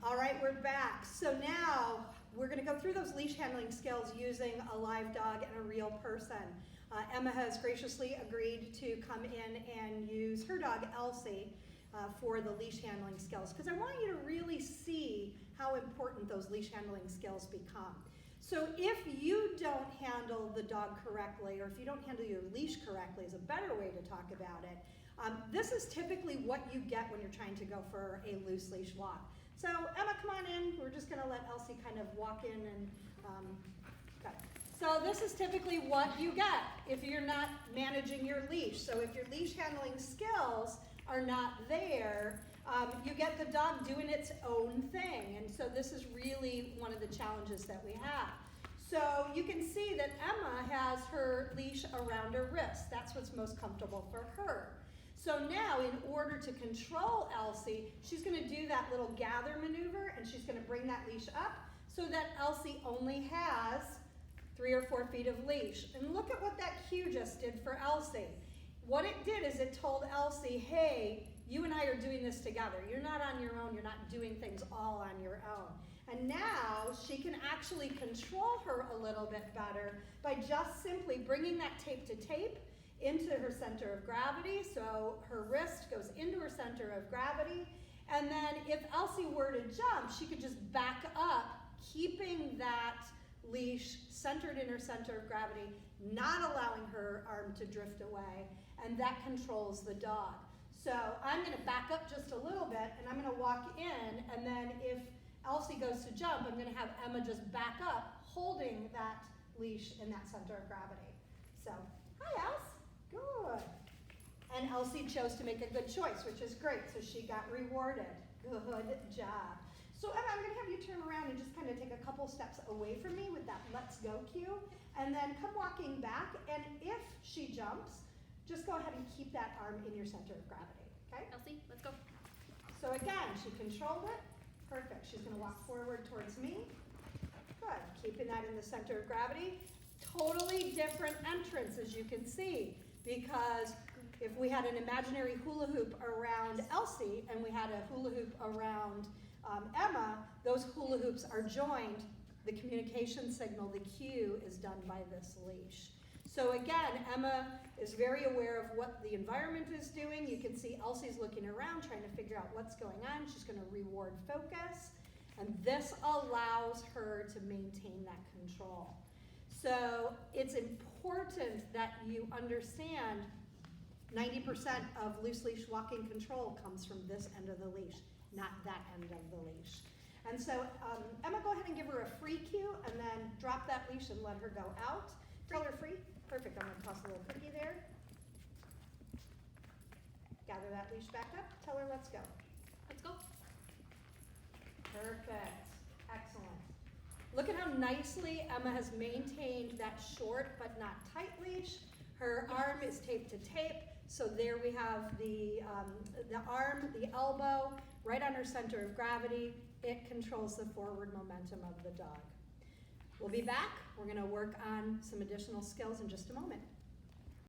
All right, we're back. So now we're going to go through those leash handling skills using a live dog and a real person. Emma has graciously agreed to come in and use her dog Elsie for the leash handling skills, because I want you to really see how important those leash handling skills become. So if you don't handle the dog correctly, or if you don't handle your leash correctly is a better way to talk about it, this is typically what you get when you're trying to go for a loose leash walk. So Emma, come on in. We're just going to let Elsie kind of walk in and go. So this is typically what you get if you're not managing your leash. So if your leash handling skills are not there, you get the dog doing its own thing. And so this is really one of the challenges that we have. So you can see that Emma has her leash around her wrist. That's what's most comfortable for her. So now, in order to control Elsie, she's going to do that little gather maneuver, and she's going to bring that leash up so that Elsie only has 3 or 4 feet of leash. And look at what that cue just did for Elsie. What it did is it told Elsie, hey, you and I are doing this together. You're not on your own. You're not doing things all on your own. And now she can actually control her a little bit better by just simply bringing that tape to tape into her center of gravity. So her wrist goes into her center of gravity. And then if Elsie were to jump, she could just back up, keeping that leash centered in her center of gravity, not allowing her arm to drift away, and that controls the dog. So I'm going to back up just a little bit, and I'm going to walk in, and then if Elsie goes to jump, I'm going to have Emma just back up, holding that leash in that center of gravity. So, hi, Elsie. Good. And Elsie chose to make a good choice, which is great. So she got rewarded. Good job. So Emma, I'm going to have you turn around and just kind of take a couple steps away from me with that let's go cue. And then come walking back. And if she jumps, just go ahead and keep that arm in your center of gravity. Okay? Elsie, let's go. So again, she controlled it. Perfect. She's going to walk forward towards me. Good. Keeping that in the center of gravity. Totally different entrance, as you can see. Because if we had an imaginary hula hoop around Elsie and we had a hula hoop around Emma, those hula hoops are joined. The communication signal, the cue, is done by this leash. So again, Emma is very aware of what the environment is doing. You can see Elsie's looking around, trying to figure out what's going on. She's going to reward focus. And this allows her to maintain that control. So it's important that you understand 90% of loose leash walking control comes from this end of the leash, not that end of the leash. And so Emma, go ahead and give her a free cue and then drop that leash and let her go out. Tell her free. Perfect. I'm going to toss a little cookie there. Gather that leash back up. Tell her let's go. Let's go. Perfect. Excellent. Look at how nicely Emma has maintained that short but not tight leash. Her arm is taped to tape, so there we have the arm, the elbow, right on her center of gravity. It controls the forward momentum of the dog. We'll be back. We're going to work on some additional skills in just a moment.